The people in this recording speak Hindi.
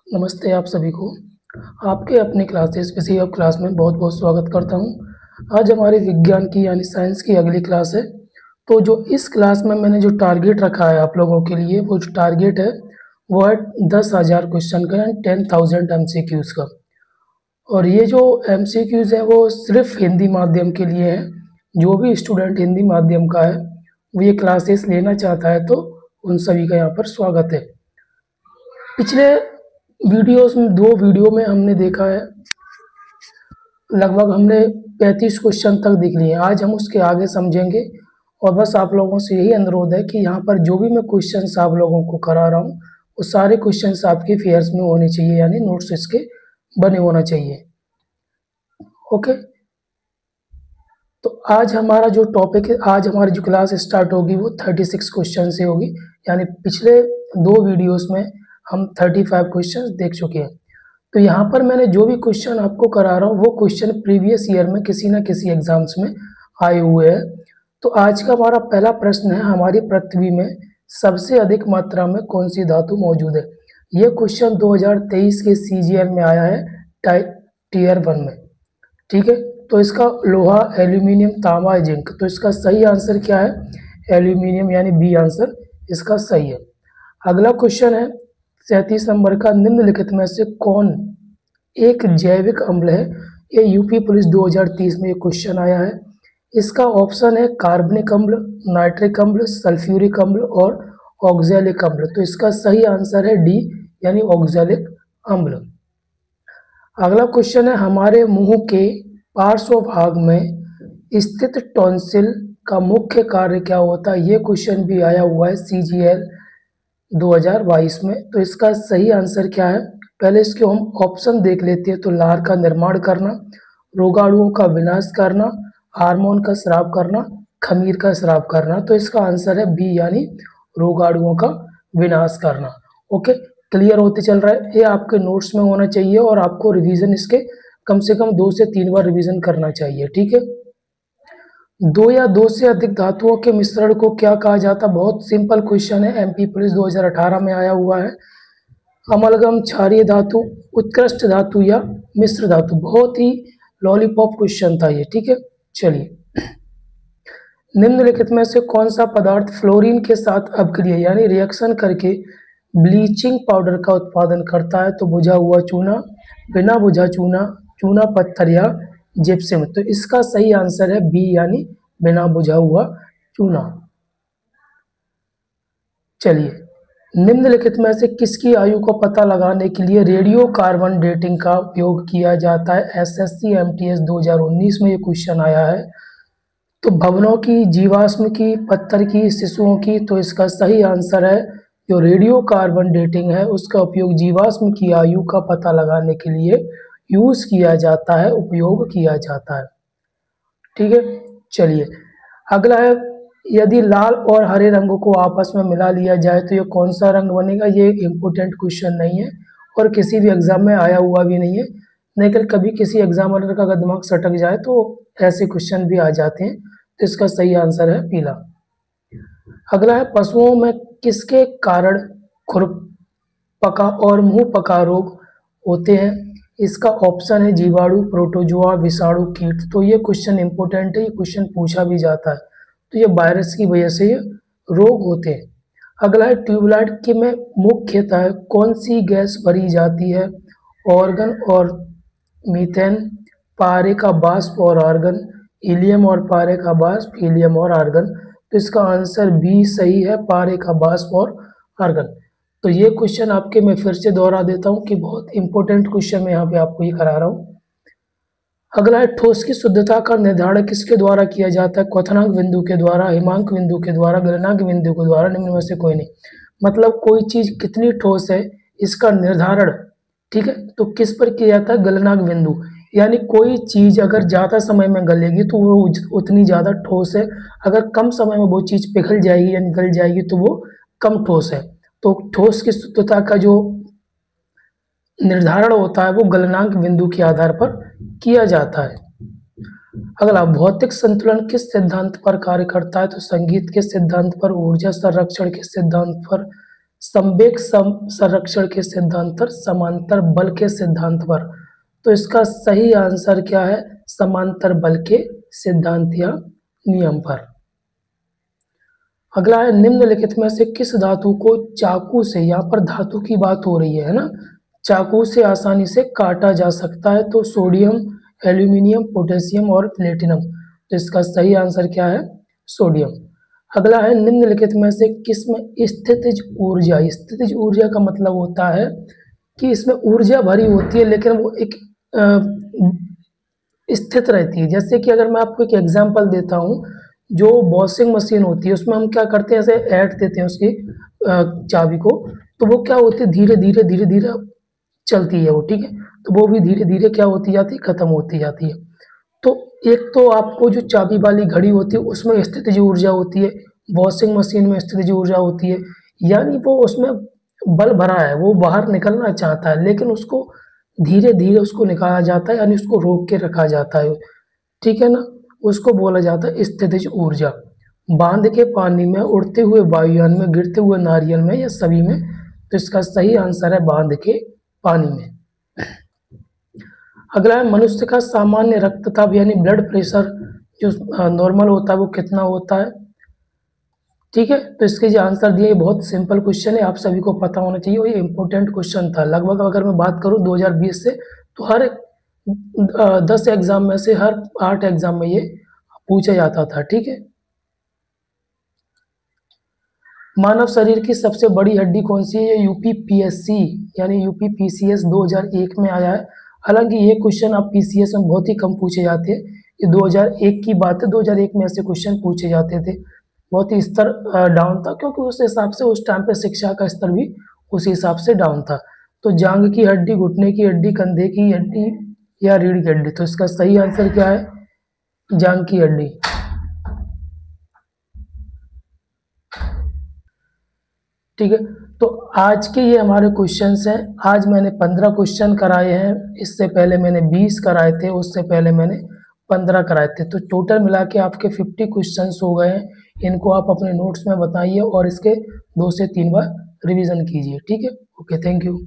नमस्ते आप सभी को। आपके अपने क्लासेस फिजिक्स ऑफ क्लास में बहुत बहुत स्वागत करता हूं। आज हमारी विज्ञान की यानी साइंस की अगली क्लास है। तो जो इस क्लास में मैंने जो टारगेट रखा है आप लोगों के लिए, वो जो टारगेट है वो है 10,000 क्वेश्चन का यानी 10,000 MCQs का। और ये जो MCQs है वो सिर्फ हिंदी माध्यम के लिए है। जो भी स्टूडेंट हिंदी माध्यम का है वो ये क्लासेस लेना चाहता है तो उन सभी का यहाँ पर स्वागत है। पिछले वीडियोस में 2 वीडियो में हमने देखा है, लगभग हमने 35 क्वेश्चन तक देख लिए। आज हम उसके आगे समझेंगे और बस आप लोगों से यही अनुरोध है कि यहाँ पर जो भी मैं क्वेश्चंस आप लोगों को करा रहा हूँ वो सारे क्वेश्चंस आपके फेयर्स में होने चाहिए, यानी नोट्स इसके बने होना चाहिए। ओके, तो आज हमारा जो टॉपिक है, आज हमारी जो क्लास स्टार्ट होगी वो 36 क्वेश्चन से होगी। यानी पिछले 2 वीडियोस में हम 35 क्वेश्चन देख चुके हैं। तो यहाँ पर मैंने जो भी क्वेश्चन आपको करा रहा हूँ वो क्वेश्चन प्रीवियस ईयर में किसी न किसी एग्जाम्स में आए हुए हैं। तो आज का हमारा पहला प्रश्न है, हमारी पृथ्वी में सबसे अधिक मात्रा में कौन सी धातु मौजूद है। ये क्वेश्चन 2023 के CGL में आया है टीयर 1 में। ठीक है, तो इसका लोहा, एल्यूमिनियम, तांबा, जिंक। तो इसका सही आंसर क्या है? एल्यूमिनियम, यानी बी आंसर इसका सही है। अगला क्वेश्चन है 37 नंबर का, निम्नलिखित में से कौन एक जैविक अम्ल है। ये यूपी पुलिस 2030 में ये क्वेश्चन आया है। इसका ऑप्शन है कार्बनिक अम्ल, नाइट्रिक अम्ल, सल्फ्यूरिक अम्ल और ऑक्सैलिक अम्ल। तो इसका सही आंसर है डी, यानी ऑक्सैलिक अम्ल। अगला क्वेश्चन है, हमारे मुंह के पार्श्व भाग में स्थित टॉन्सिल का मुख्य कार्य क्या होता है। ये क्वेश्चन भी आया हुआ है CGL 2022 में। तो इसका सही आंसर क्या है? पहले इसके हम ऑप्शन देख लेते हैं। तो लार का निर्माण करना, रोगाणुओं का विनाश करना, हार्मोन का स्राव करना, खमीर का स्राव करना। तो इसका आंसर है बी, यानी रोगाणुओं का विनाश करना। ओके, क्लियर होते चल रहा है। ये आपके नोट्स में होना चाहिए और आपको रिवीजन इसके कम से कम 2 से 3 बार रिवीजन करना चाहिए। ठीक है, 2 या 2 से अधिक धातुओं के मिश्रण को क्या कहा जाता है? बहुत सिंपल क्वेश्चन है, MP पुलिस 2018 में आया हुआ है। अमलगम, क्षारीय धातु, उत्कृष्ट धातु या मिश्र धातु। बहुत ही लॉलीपॉप क्वेश्चन था ये। ठीक है, चलिए, निम्नलिखित में से कौन सा पदार्थ फ्लोरीन के साथ अपक्रिया यानी रिएक्शन करके ब्लीचिंग पाउडर का उत्पादन करता है? तो बुझा हुआ चूना, बिना बुझा चूना, चूना पत्थर या जिप्सम। तो इसका सही आंसर है बी, यानी बिना बुझा हुआ चूना। चलिए, निम्नलिखित में से किसकी आयु को पता लगाने के लिए रेडियो कार्बन डेटिंग का उपयोग किया जाता है? SSC MTS 2019 में ये क्वेश्चन आया है। तो भवनों की, जीवाश्म की, पत्थर की, शिशुओं की। तो इसका सही आंसर है जो रेडियो कार्बन डेटिंग है उसका उपयोग जीवाश्म की आयु का पता लगाने के लिए यूज किया जाता है, उपयोग किया जाता है। ठीक है, चलिए, अगला है, यदि लाल और हरे रंगों को आपस में मिला लिया जाए तो ये कौन सा रंग बनेगा? ये इम्पोर्टेंट क्वेश्चन नहीं है और किसी भी एग्जाम में आया हुआ भी नहीं है, लेकिन कभी किसी एग्जामिनर का अगर दिमाग सटक जाए तो ऐसे क्वेश्चन भी आ जाते हैं। तो इसका सही आंसर है पीला। अगला है, पशुओं में किसके कारण खुरपका और मुंह पका रोग होते हैं? इसका ऑप्शन है जीवाणु, प्रोटोजोआ, विषाणु, कीट। तो ये क्वेश्चन इंपॉर्टेंट है, ये क्वेश्चन पूछा भी जाता है। तो ये वायरस की वजह से ये रोग होते हैं। अगला है, ट्यूबलाइट के में मुख्यतः कौन सी गैस भरी जाती है? ऑर्गन और मीथेन, पारे का वाष्प और आर्गन, हीलियम और पारे का वाष्प, हीलियम और आर्गन। तो इसका आंसर बी सही है, पारे का वाष्प और आर्गन। तो ये क्वेश्चन आपके मैं फिर से दोहरा देता हूँ कि बहुत इंपॉर्टेंट क्वेश्चन मैं यहाँ पे आपको ये करा रहा हूँ। अगला है, ठोस की शुद्धता का निर्धारण किसके द्वारा किया जाता है? क्वथनांक बिंदु के द्वारा, हिमांक बिंदु के द्वारा, गलनांक बिंदु के द्वारा, निम्न में से कोई नहीं। मतलब कोई चीज कितनी ठोस है इसका निर्धारण, ठीक है, तो किस पर किया जाता है? गलनांक बिंदु। यानी कोई चीज अगर ज्यादा समय में गलेगी तो वो उतनी ज्यादा ठोस है, अगर कम समय में वो चीज पिघल जाएगी या निकल जाएगी तो वो कम ठोस है। तो ठोस की शुद्धता का जो निर्धारण होता है वो गलनांक बिंदु के आधार पर किया जाता है। अगला, भौतिक संतुलन किस सिद्धांत पर कार्य करता है? तो संगीत के सिद्धांत पर, ऊर्जा संरक्षण के सिद्धांत पर, संवेग संरक्षण के सिद्धांत पर, समांतर बल के सिद्धांत पर। तो इसका सही आंसर क्या है? समांतर बल के सिद्धांत या नियम पर। अगला है, निम्नलिखित में से किस धातु को चाकू से, यहाँ पर धातु की बात हो रही है ना, चाकू से आसानी से काटा जा सकता है? तो सोडियम, एल्यूमिनियम, पोटेशियम और प्लेटिनम। तो इसका सही आंसर क्या है? सोडियम। अगला है, निम्नलिखित में से किसमें स्थितिज ऊर्जा, स्थितिज ऊर्जा का मतलब होता है कि इसमें ऊर्जा भरी होती है लेकिन वो एक स्थित रहती है। जैसे कि अगर मैं आपको एक एग्जांपल देता हूँ, जो वॉशिंग मशीन होती है उसमें हम क्या करते हैं, ऐसे ऐड देते हैं उसकी चाबी को, तो वो क्या होती है, धीरे धीरे धीरे धीरे चलती है वो, ठीक है। तो वो भी धीरे धीरे क्या होती जाती है, खत्म होती जाती है। तो एक तो आपको जो चाबी वाली घड़ी होती है उसमें स्थितिज ऊर्जा होती है, वॉशिंग मशीन में स्थितिज ऊर्जा होती है, यानी वो उसमें बल भरा है, वो बाहर निकलना चाहता है लेकिन उसको धीरे धीरे उसको निकाला जाता है, यानी उसको रोक के रखा जाता है, ठीक है ना। उसको बोला जाता है स्थितिज ऊर्जा। बांध के पानी में, उड़ते हुए वायुयान में, गिरते हुए नारियल में, या सभी में? तो इसका सही आंसर है बांध के पानी में। अगला है, मनुष्य का सामान्य रक्तचाप यानी ब्लड प्रेशर जो नॉर्मल होता है वो कितना होता है? ठीक है, तो इसके जो आंसर दिए, बहुत सिंपल क्वेश्चन है, आप सभी को पता होना चाहिए और ये इंपॉर्टेंट क्वेश्चन था। लगभग अगर मैं बात करूं 2020 से, तो हर 10 एग्जाम में से हर 8 एग्जाम में ये पूछा जाता था, ठीक है। मानव शरीर की सबसे बड़ी हड्डी कौन सी है? ये यूपीपीएससी यानी यूपीपीसीएस 2001 में आया है। हालांकि ये क्वेश्चन अब पीसीएस में बहुत ही कम पूछे जाते हैं, ये 2001 की बात है, 2001 में ऐसे क्वेश्चन पूछे जाते थे। बहुत ही स्तर डाउन था, क्योंकि उस हिसाब से उस टाइम पे शिक्षा का स्तर भी उस हिसाब से डाउन था। तो जांग की हड्डी, घुटने की हड्डी, कंधे की हड्डी या रीढ़ की हड्डी? तो इसका सही आंसर क्या है? जांग की हड्डी। ठीक है, तो आज के ये हमारे क्वेश्चंस हैं। आज मैंने 15 क्वेश्चन कराए हैं, इससे पहले मैंने 20 कराए थे, उससे पहले मैंने 15 कराए थे। तो टोटल मिला के आपके 50 क्वेश्चंस हो गए हैं। इनको आप अपने नोट्स में बताइए और इसके 2 से 3 बार रिवीजन कीजिए, ठीक है। Okay, thank you.